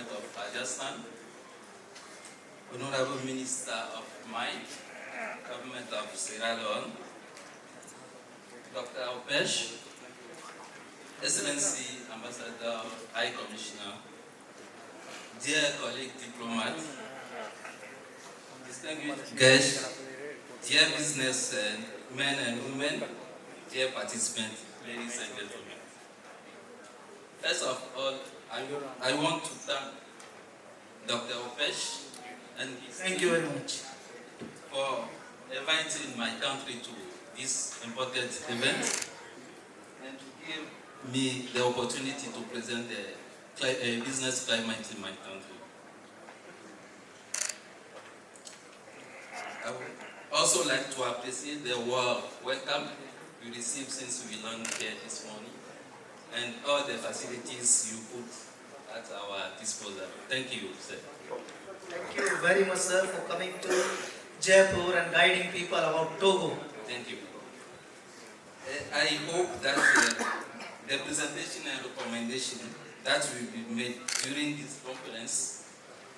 government of Rajasthan, Honorable Minister of Mines, government of Sierra Leone, Dr. 𝐘𝐚𝐳𝐚, Excellency Ambassador, High Commissioner, dear colleague diplomat, distinguished guests, dear businessmen and women, dear participants, ladies and gentlemen. First of all, I want to thank Dr. 𝐘𝐚𝐳𝐚 and his Thank you very much for inviting my country to this important event and to give me the opportunity to present the business climate in my country. I would also like to appreciate the warm welcome we received since we landed here this morning and all the facilities you put at our disposal. Thank you, sir. Thank you very much, sir, for coming to Jaipur and guiding people about Togo. Thank you. I hope that the presentation and recommendation that will be made during this conference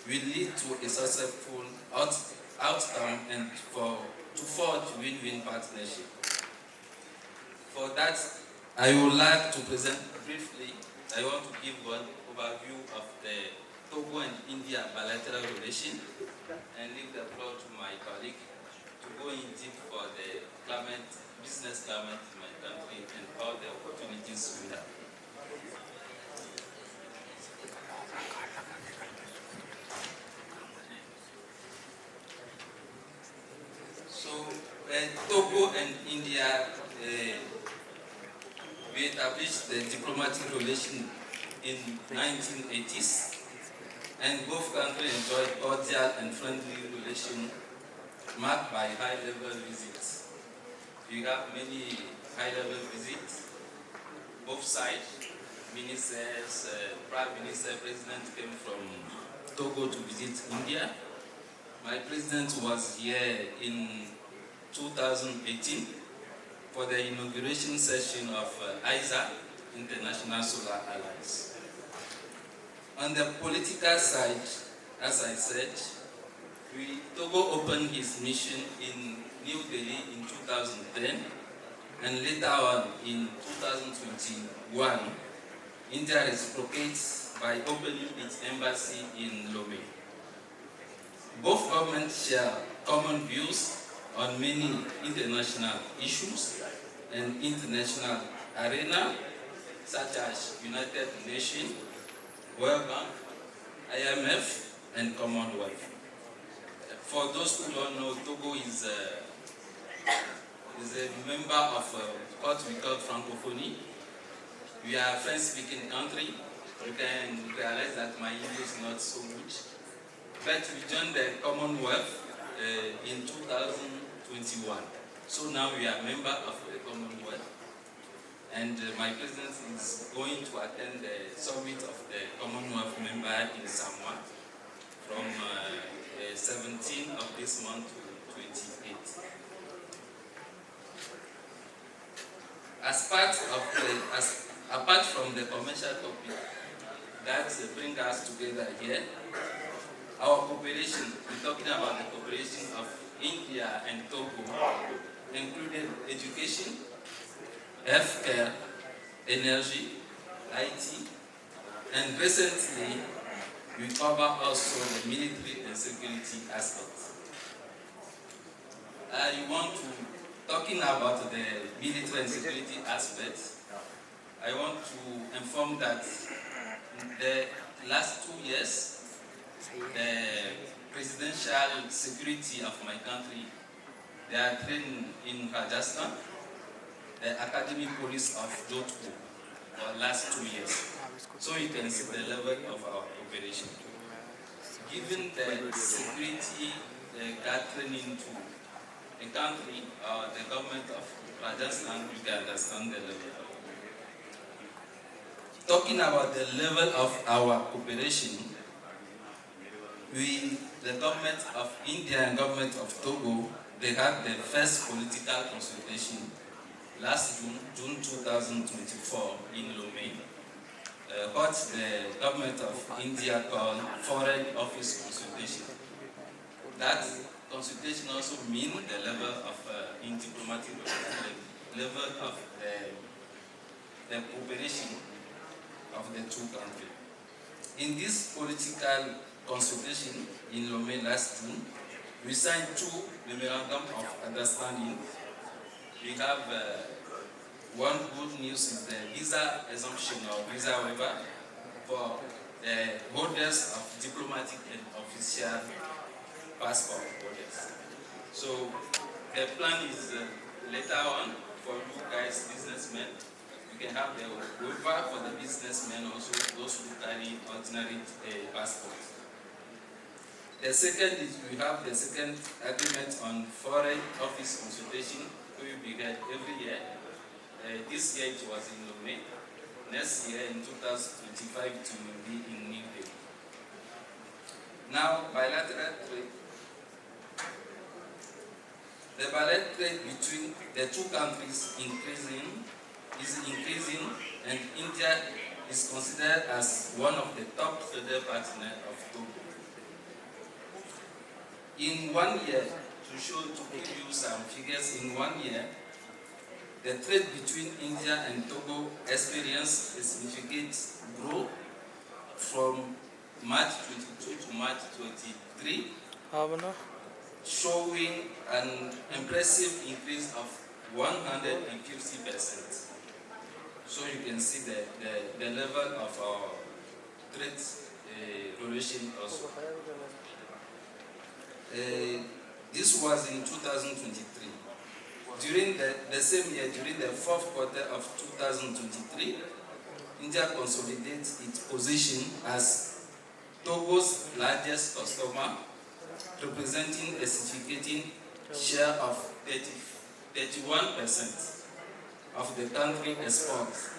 will lead to a successful outcome and to forge win-win partnership. For that, I would like to present briefly. I want to give one overview of the Togo and India bilateral relation and leave the floor to my colleague to go in deep for the business climate in my country and all the opportunities we have. So, Togo and India, we established the diplomatic relation in 1980s, and both countries enjoyed cordial and friendly relations marked by high-level visits. We have many high-level visits. Both sides, ministers, Prime Minister, President came from Togo to visit India. My president was here in 2018 for the inauguration session of 𝐻𝐸𝐴, International Solar Alliance. On the political side, as I said, Togo opened his mission in New Delhi in 2010, and later on in 2021, India reciprocates by opening its embassy in Lomé. Both governments share common views on many international issues and international arena, such as United Nations, World Bank, IMF, and Commonwealth. For those who don't know, Togo is a member of what we call Francophonie. We are a French-speaking country. You can realize that my English is not so good. But we joined the Commonwealth in 2021. So now we are a member of the Commonwealth. And my president is going to attend the summit of the Commonwealth member in Samoa from 17th of this month to 28th. Apart from the commercial topic that brings us together here, our cooperation, we're talking about the cooperation of India and Togo, included education, healthcare, energy, IT, and recently we cover also the military and security aspects. Talking about the military and security aspects, I want to inform that in the last 2 years, the presidential security of my country, they are trained in Rajasthan, the Academy Police of Jaipur for the last 2 years. So you can see the level of our operation. Given the security training to a country or the government of Rajasthan, you can understand the level. Talking about the level of our cooperation, the government of India and government of Togo, they had the first political consultation last June 2024 in Lomé. what the government of India called Foreign Office Consultation. That consultation also means the level of in diplomatic level of the cooperation of the two countries. In this political consultation in Lomé last June, we signed 2 memorandums of understanding. We have one good news is the visa exemption or visa waiver for the holders of diplomatic and official passport holders. So the plan is later on for you guys, businessmen, you can have the waiver for the businessmen, also those who carry ordinary passports. The second is we have the second agreement on foreign office consultation, which will be held every year. This year it was in Lomé. Next year in 2025 it will be in New Delhi. Now, bilateral trade. The bilateral trade between the two countries is increasing, and India is considered as one of the top trading partners of Togo. In 1 year, to give you some figures, in 1 year, the trade between India and Togo experienced a significant growth from March 22 to March 23, showing an impressive increase of 150%. So you can see the level of our trade relation also. This was in 2023. During the same year, during the 4th quarter of 2023, India consolidated its position as Togo's largest customer, representing a significant share of 31% of the country exports,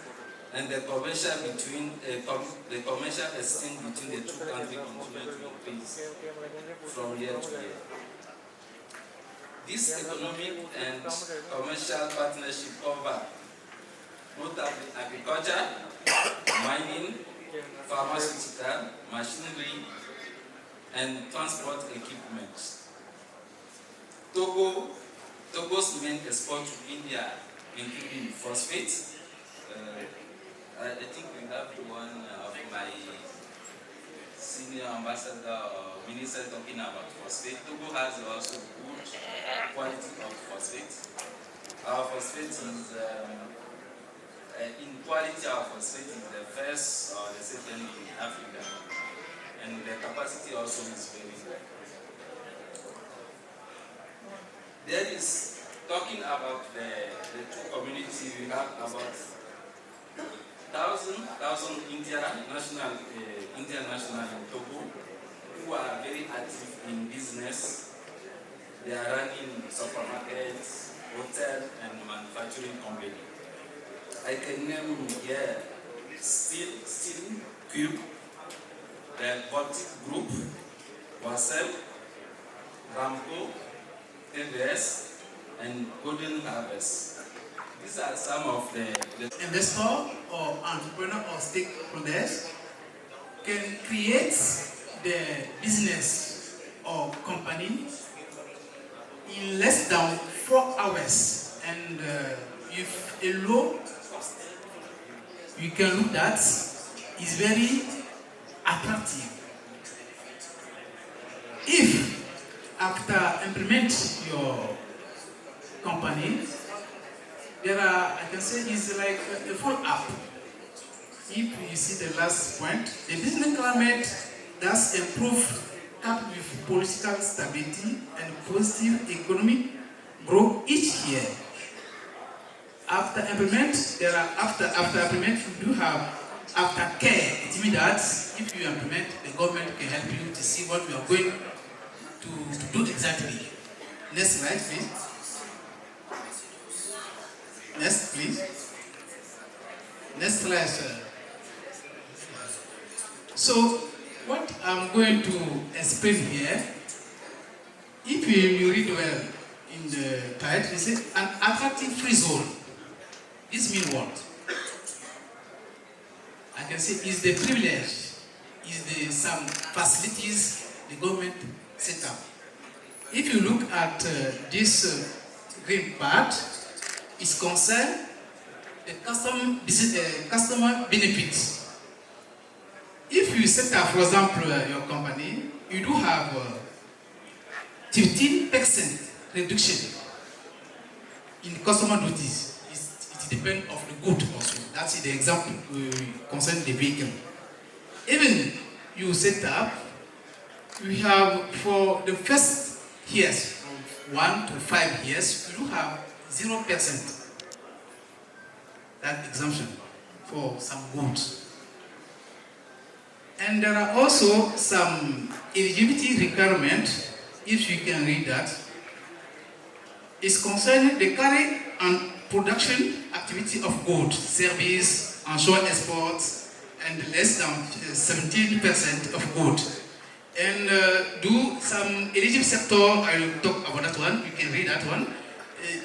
and the commercial exchange between the two countries continued to increase from year to year. This economic and commercial partnership cover notably agriculture, mining, pharmaceutical, machinery, and transport equipment. Togo's main export to India, including phosphate. I think we have one of my senior ambassador or minister talking about phosphate. Togo has also good quality of phosphate. Our phosphate is, in quality of phosphate, is the first or the second in Africa. And the capacity also is very good. There is, talking about the two communities, we have about 1,000 Indian national in Togo who are very active in business. They are running supermarkets, hotel, and manufacturing company. I can name here 𝐂𝐚𝐴, the Baltic Group, 𝐷𝐴𝐴, 𝐂𝐴𝐿𝐴, and Golden Harvest. These are some of the investor or entrepreneur or stakeholders can create the business or company in less than 4 hours, and if a loan you can look at is very attractive. If after implement your company, there are, I can say, it's like a full up. If you see the last point, the business climate does improve, coupled with political stability and positive economic growth each year. After implement, after implement, you do have aftercare. It means that if you implement, the government can help you to see what you are going to do exactly. Next slide, please. Next, please. Next slide, sir. So, what I'm going to explain here, if you read well in the title, it says an attractive free zone. This means what? I can say, is the privilege, is the some facilities the government set up. If you look at this green part, it's concerned the customer benefits. If you set up, for example, your company, you do have 15% reduction in customer duties. It depends on the good also. That's the example concerning the vehicle. Even you set up, we have for the first years, from 1 to 5 years, you do have 0% that exemption for some goods. And there are also some eligibility requirements, if you can read that. It's concerning the carry and production activity of goods, service, onshore exports, and less than 17% of goods. And do some eligible sector, I will talk about that one, you can read that one.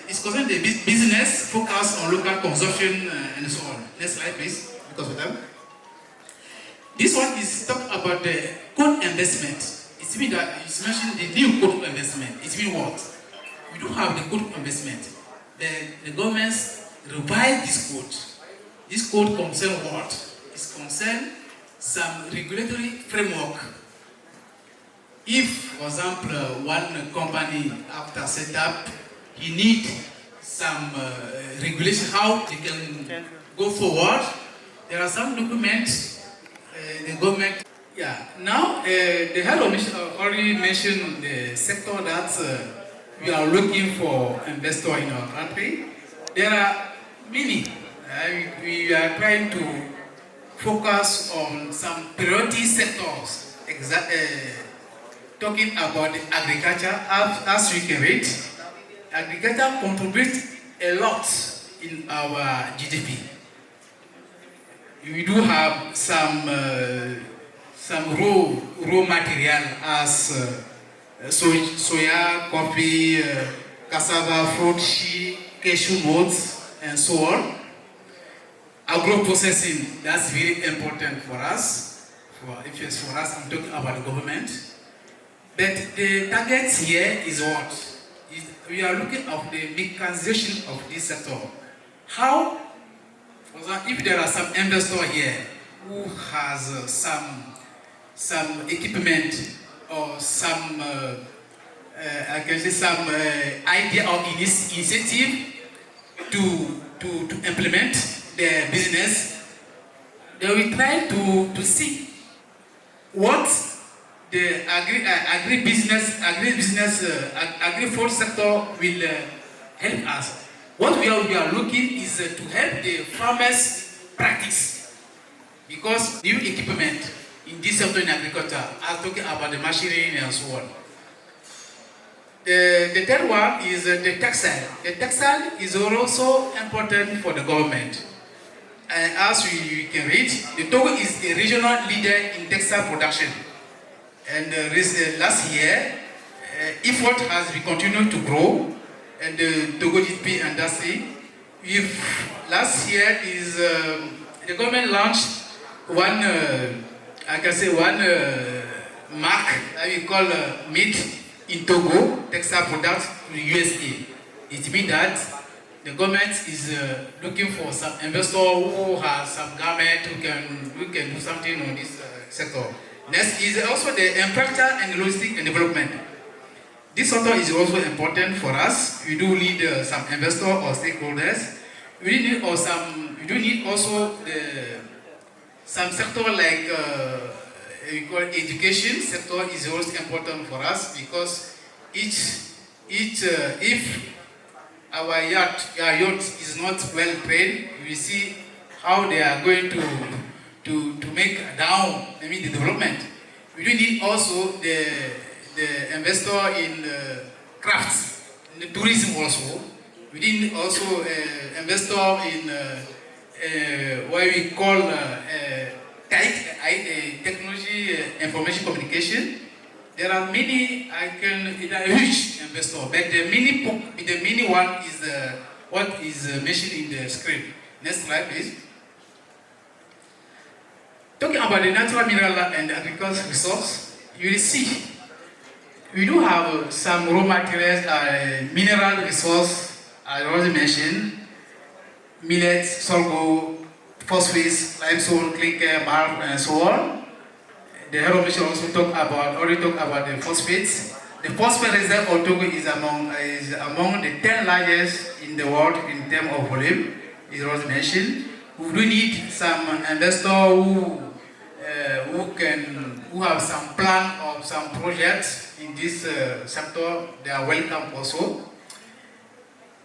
It's concerning the business focus on local consumption and so on. Next slide, please, because of them. This one is talk about the code investment. It's mean that it's mentioned the new code investment. It means what? We do have the code investment. The governments revise this code. This code concerns what? It concerns some regulatory framework. If, for example, one company after setup, he need some regulation how they can go forward. There are some documents the government. Yeah. Now the head of mission already mentioned the sector that we are looking for investor in our country. There are many. We are trying to focus on some priority sectors. Talking about the agriculture, as we can read, agriculture contributes a lot in our GDP. We do have some raw material as soya, coffee, cassava, fruit, cashew nuts, and so on. Agro-processing, that's very important for us. If it's for us, I'm talking about the government. But the target here is what? We are looking at the mechanization of this sector. How? For example, if there are some investors here who has some equipment or some I can say some idea or initiative to implement their business, they will try to see what the agri-food sector will help us. What we are looking is to help the farmers practice, because new equipment in this sector in agriculture, I'm talking about the machinery and so on. The third one is the textile. The textile is also important for the government. And as we can read, the Togo is a regional leader in textile production. And last year, effort has been continued to grow, and the Togo GDP industry. Last year is the government launched one, I can say one mark that we call made in Togo textile products to the USA. It means that the government is looking for some investor who has some garment who can do something on this sector. Next is also the infrastructure and logistics and development. This sector is also important for us. We do need some investors or stakeholders. We do need also some sector like we call education sector is also important for us, because if our youth is not well trained, we see how they are going to make down maybe the development. We do need also the investor in crafts, in the tourism also. We need also investor in what we call technology, information communication. There are many, huge investors, but the mini one is what is mentioned in the script. Next slide, please. Talking about the natural mineral and agricultural resource, you will see we do have some raw materials, mineral resource, I already mentioned, millet, sorghum, phosphates, limestone, clinker, marl, and so on. The head of mission also already talked about the phosphates. The phosphate reserve of Togo is among the 10 largest in the world in terms of volume. It was mentioned. We do need some investor who have some plan or some projects in this sector. They are welcome also.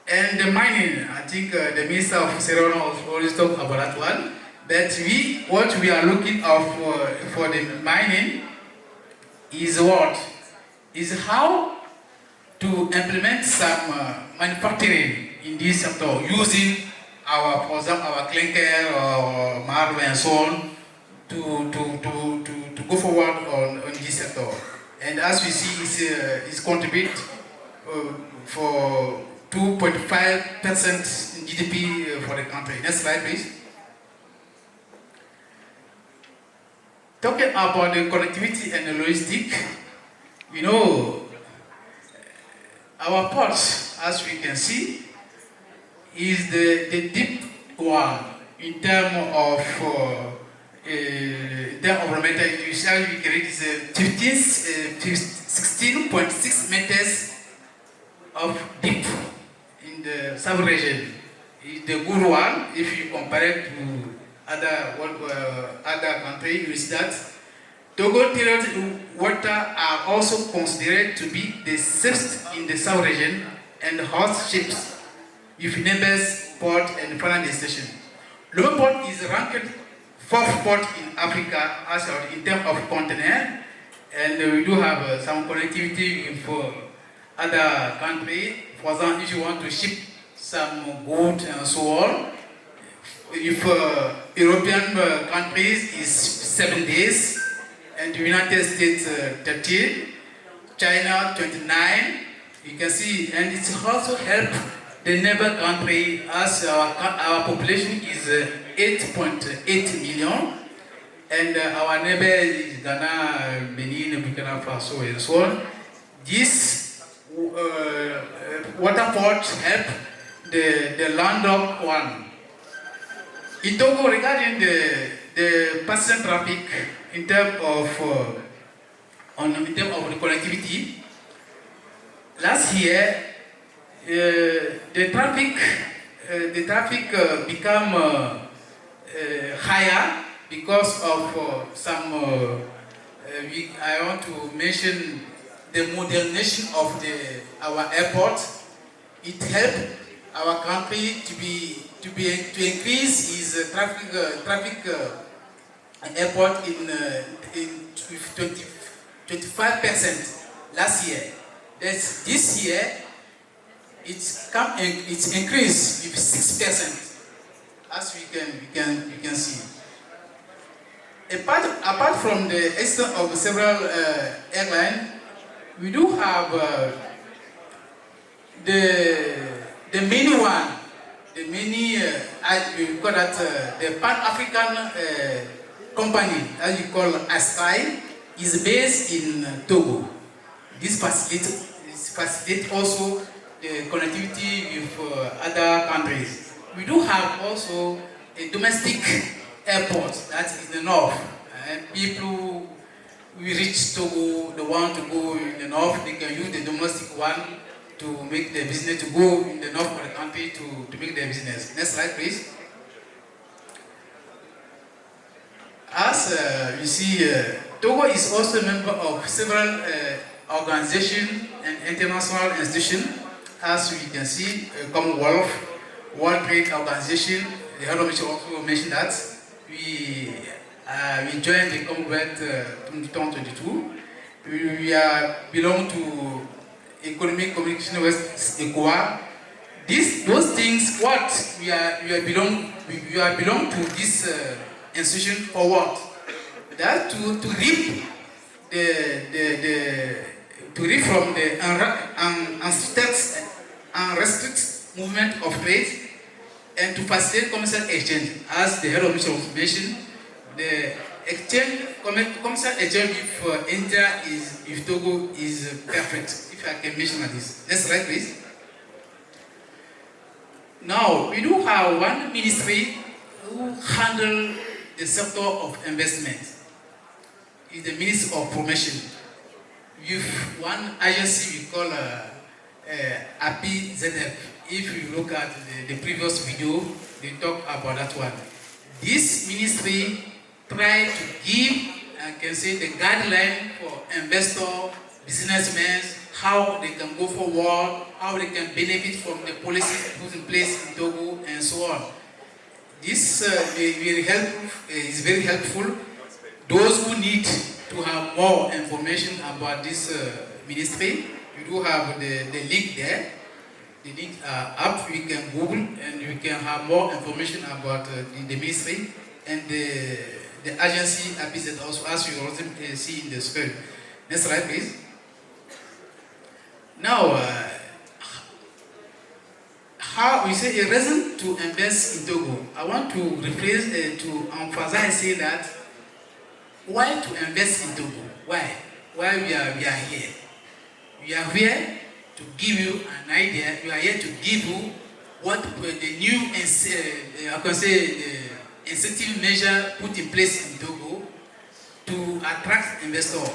And the mining, I think the Minister of Serona always talked about that one. But what we are looking for the mining is what? Is how to implement some manufacturing in this sector using for example, our clinker or marble and so on to go forward on this sector. And as we see, it's contribute for 2.5% in GDP for the country. Next slide, please. Talking about the connectivity and the logistics, you know, our ports, as we can see, is the deep one in terms of environmental. Usually we can read is 16.6 meters of deep in the sub-region. It's the good one if you compare it to other countries. You see that Togo territorial water are also considered to be the sixth in the sub-region and host ships with neighbors port and final destination. Lome Port is ranked fourth port in Africa as in terms of container, and we do have some connectivity with other countries. For example, if you want to ship some goods and so on, if European countries is 7 days, and the United States 13, China 29, you can see, and it's also help the neighbor country as our population is 8.8 million, and our neighbor is Ghana, Benin, Burkina Faso, and so on. This water port help the landlocked one. In Togo, regarding the passenger traffic in terms of the connectivity, last year the traffic become higher because of some. I want to mention the modernization of our airport. It helped our country to increase its traffic airport with 25% last year. This year it's increased with 6%, as we can see. Apart from the extent of several airlines, we do have the many one. The many, we call that the Pan-African company, as you call ASCAI, is based in Togo. This facilitates also the connectivity with other countries. We do have also a domestic airport that is in the north. People who reach Togo, they want to go in the north, they can use the domestic one to make their business, to go in the north of the country to make their business. Next slide, please. As you see, Togo is also a member of several organizations and international institutions. As we can see, Commonwealth, World Trade Organization, the head of mission also mentioned that we joined the Commonwealth in 2022. We belong to Economic Communication West 𝐾𝐚𝐳𝐴. Those things, what we are belong to this institution for what? That to reap from the unrestricted movement of trade and to facilitate commercial exchange. As the head of mission mentioned, the commercial exchange with India with Togo is perfect, if I can mention like this. Next slide, please. Now, we do have one ministry who handle the sector of investment. It's the Ministry of Promotion. With one agency we call 𝐘𝐚𝐳𝐻. If you look at the previous video, they talk about that one. This ministry try to give, I can say, the guideline for investor, businessmen, how they can go forward, how they can benefit from the policies put in place in Togo, and so on. This is very helpful. Those who need to have more information about this ministry, you do have the link there. The link up, you can Google and you can have more information about the ministry and the agency 𝐘𝐴𝐳 also, as you also see in the screen. Next slide, please. Now, how we say a reason to invest in Togo. I want to rephrase to emphasize, say that why to invest in Togo? Why? Why we are here? We are here to give you an idea. We are here to give you what the new I can say the incentive measure put in place in Togo to attract investors.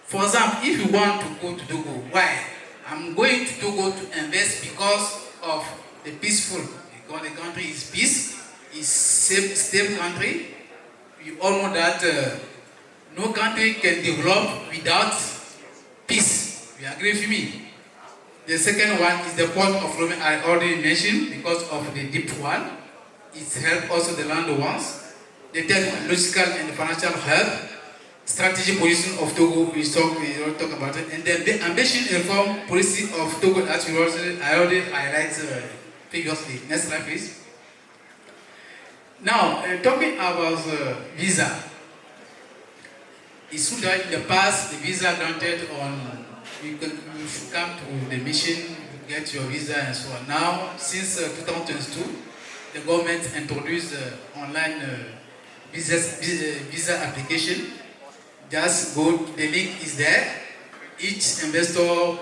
For example, if you want to go to Togo, why? I'm going to Togo to invest because of the peaceful, because the country is peace, is stable country. You all know that no country can develop without peace. You agree with me? The second one is the port of Rome, I already mentioned, because of the deep one. It helps also the land ones. The technological and financial help. Strategic position of Togo, we talk about it. And then the ambition reform policy of Togo, as I already highlighted previously. Next slide, please. Now, talking about visa. It's true that in the past, the visa granted on, you should come to the mission, get your visa and so on. Now, since 2022, the government introduced online visa application. Just go, the link is there. Each investor,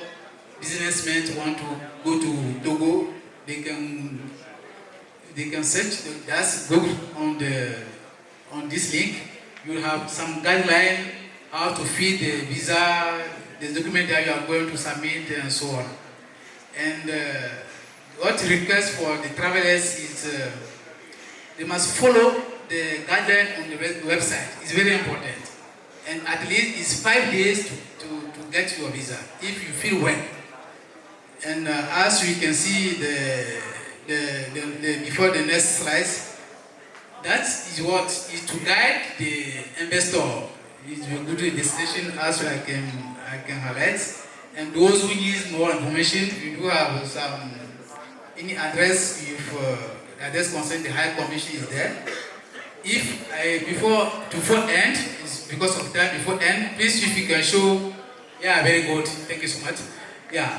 businessman want to go to Togo, they can search, just go on this link. You have some guideline how to fill the visa, the document that you are going to submit, and so on. And what request for the travelers is they must follow the guideline on the website. It's very important. And at least it's 5 days to get your visa, if you feel well. And as we can see before the next slides, that is what is to guide the investor. It's a good destination, as I can highlight. And those who need more information, we do have some any address. If address concern the High Commission is there. If before end, is because of time before end, please if you can show. Yeah, very good. Thank you so much. Yeah.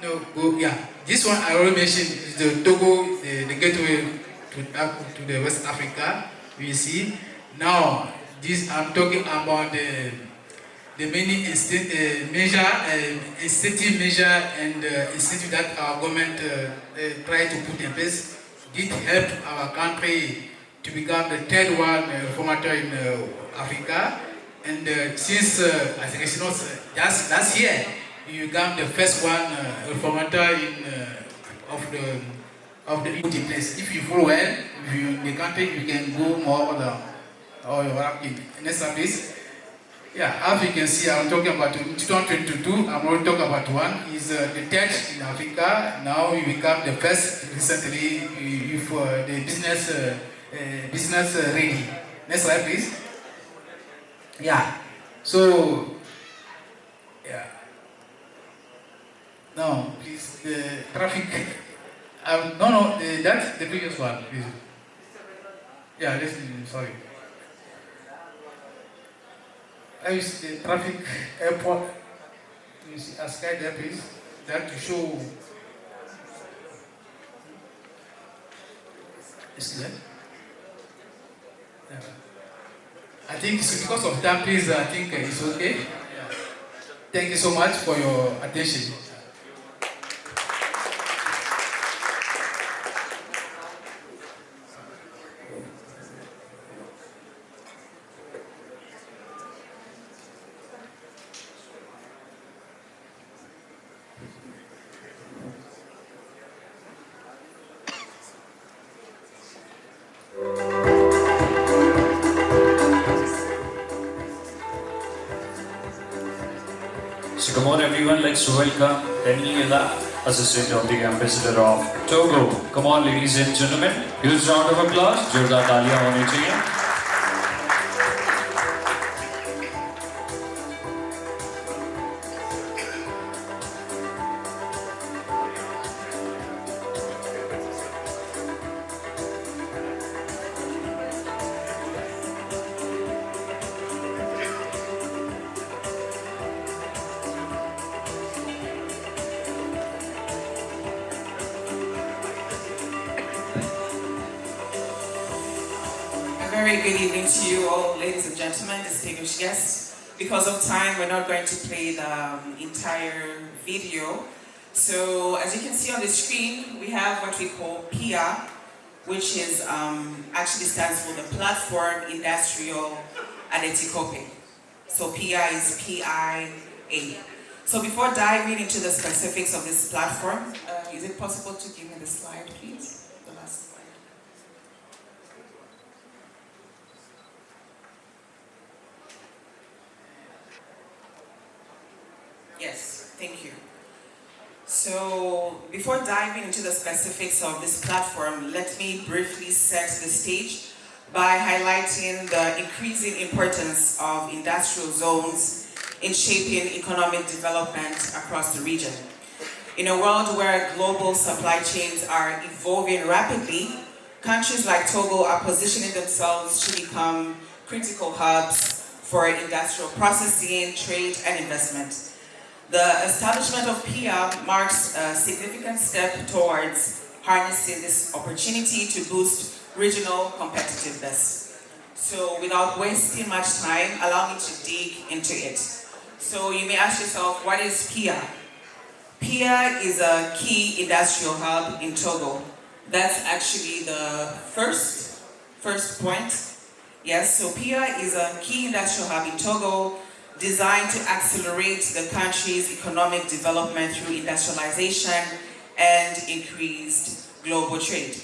No, go. Yeah. This one I already mentioned is the Togo, the gateway to the West Africa. We see now. This I'm talking about the many incentive measure and incentive that our government try to put in place. Did help our country to become the third one formatter in Africa. And since I think it's not just last year, you become the first one formatter of the put in place. If you follow well, if you in the country, you can go more down. Oh, you're happy. Next one, please. Yeah, as you can see, I'm talking about 2022. I'm only talking about one. Is the third in Africa. Now we become the first recently for the business ready. Next slide, please. Yeah. So, yeah. No, please. The traffic. That's the previous one. Please. Yeah, listen. Sorry. I use the traffic airport. You see a sky there, please. That to show. Is that? Yeah. I think because of time, please, I think it's okay. Thank you so much for your attention. So come on everyone, let's welcome 𝐘𝐚𝐳𝐚, Assistant of the Ambassador of Togo. Come on ladies and gentlemen, huge round of applause, जोरदार तालियां होनी चाहिए. Very good evening to you all, ladies and gentlemen, distinguished guests. Because of time, we're not going to play the entire video. So, as you can see on the screen, we have what we call PIA, which is actually stands for the Platform Industrial 𝐾𝐚𝐳𝐚. So, PIA is PIA. So, before diving into the specifics of this platform, is it possible to give me the slide, please? The last slide. Yes, thank you. So, before diving into the specifics of this platform, let me briefly set the stage by highlighting the increasing importance of industrial zones in shaping economic development across the region. In a world where global supply chains are evolving rapidly, countries like Togo are positioning themselves to become critical hubs for industrial processing, trade, and investment. The establishment of PIA marks a significant step towards harnessing this opportunity to boost regional competitiveness. So without wasting much time, allow me to dig into it. So you may ask yourself, what is PIA? PIA is a key industrial hub in Togo. That's actually the first point. Yes, so PIA is a key industrial hub in Togo, designed to accelerate the country's economic development through industrialization and increased global trade.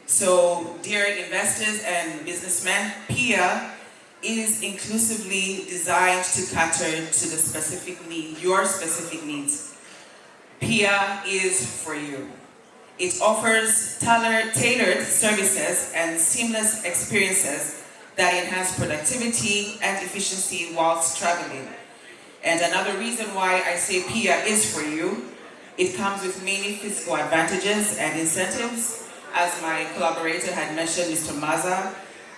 So, dear investors and businessmen, PIA is inclusively designed to cater to the specific need, your specific needs. PIA is for you. It offers tailored services and seamless experiences that enhance productivity and efficiency whilst traveling. And another reason why I say PIA is for you, it comes with many fiscal advantages and incentives. As my collaborator had mentioned, Mr. Maza,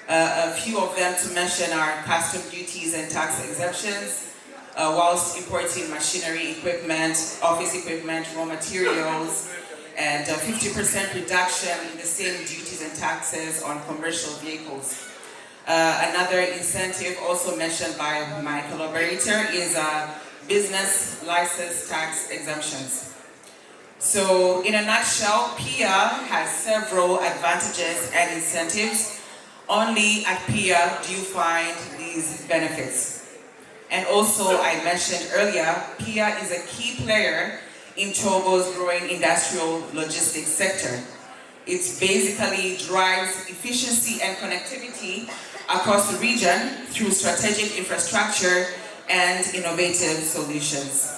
a few of them to mention are custom duties and tax exemptions, whilst importing machinery, equipment, office equipment, raw materials, and 50% reduction in the same duties and taxes on commercial vehicles. Another incentive also mentioned by my collaborator is business license tax exemptions. So in a nutshell, PIA has several advantages and incentives. Only at PIA do you find these benefits. And also, I mentioned earlier, PIA is a key player in Togo's growing industrial logistics sector. It basically drives efficiency and connectivity across the region through strategic infrastructure and innovative solutions.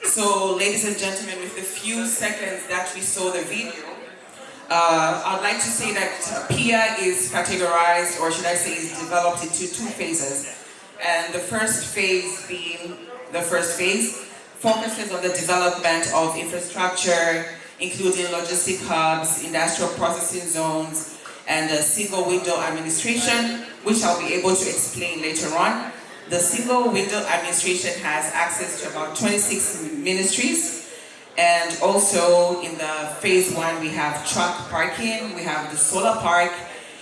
So, ladies and gentlemen, with the few seconds that we saw the video, I'd like to say that PIA is categorized, or should I say is developed into two phases. And the first phase focuses on the development of infrastructure, including logistic hubs, industrial processing zones, and a single window administration, which I'll be able to explain later on. The single window administration has access to about 26 ministries. And also in the phase one, we have truck parking, we have the solar park,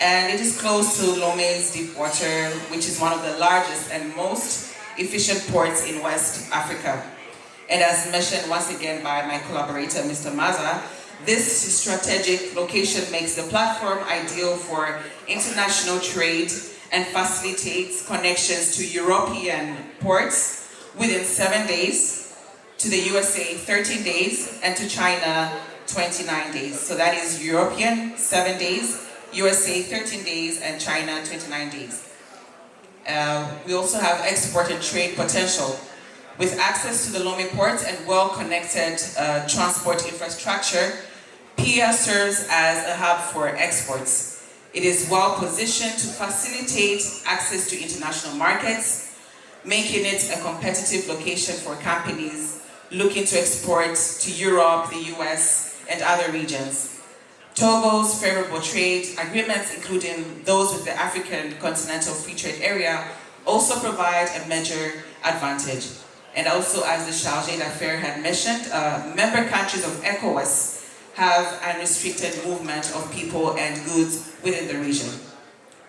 and it is close to Lomé's deep water, which is one of the largest and most efficient ports in West Africa. And as mentioned once again by my collaborator, Mr. Maza, this strategic location makes the platform ideal for international trade and facilitates connections to European ports within 7 days, to the USA 13 days, and to China 29 days. So that is European 7 days, USA 13 days, and China 29 days. We also have export and trade potential. With access to the Lomé port and well-connected transport infrastructure, PIA serves as a hub for exports. It is well-positioned to facilitate access to international markets, making it a competitive location for companies looking to export to Europe, the US, and other regions. Togo's favorable trade agreements, including those with the African Continental Free Trade Area, also provide a major advantage. And also, as the 𝐃𝐚𝐳𝐿 had mentioned, member countries of ECOWAS have unrestricted movement of people and goods within the region.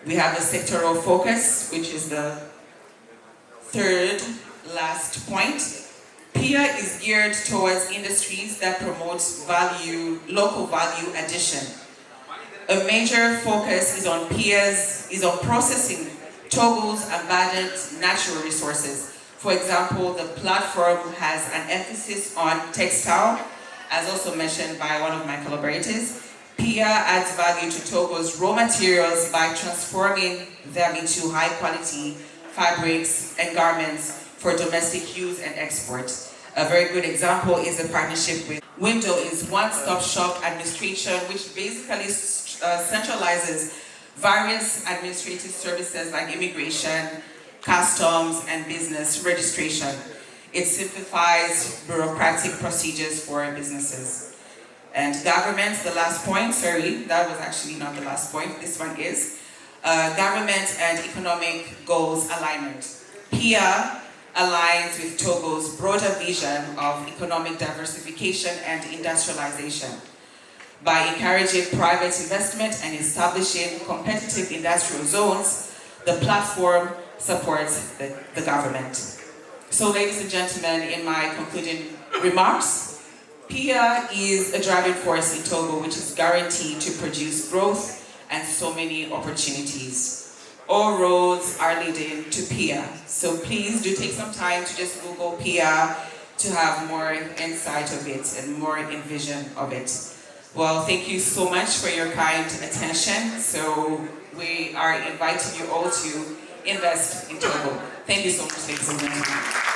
We have a sectoral focus, which is the third last point. PIA is geared towards industries that promote local value addition. A major focus is on processing Togo's abundant natural resources. For example, the platform has an emphasis on textile, as also mentioned by one of my collaborators. PIA adds value to Togo's raw materials by transforming them into high-quality fabrics and garments for domestic use and export. A very good example is a partnership with Window is one-stop shop administration, which basically centralizes various administrative services like immigration, customs, and business registration. It simplifies bureaucratic procedures for businesses. And government, the last point, sorry, that was actually not the last point, this one is, government and economic goals alignment. PIA aligns with Togo's broader vision of economic diversification and industrialization. By encouraging private investment and establishing competitive industrial zones, the platform supports the government. So, ladies and gentlemen, in my concluding remarks, PIA is a driving force in Togo which is guaranteed to produce growth and so many opportunities. All roads are leading to PIA. So please do take some time to just Google PIA to have more insight of it and more envision of it. Well, thank you so much for your kind attention. So we are inviting you all to invest in Togo. Thank you so much, ladies and gentlemen.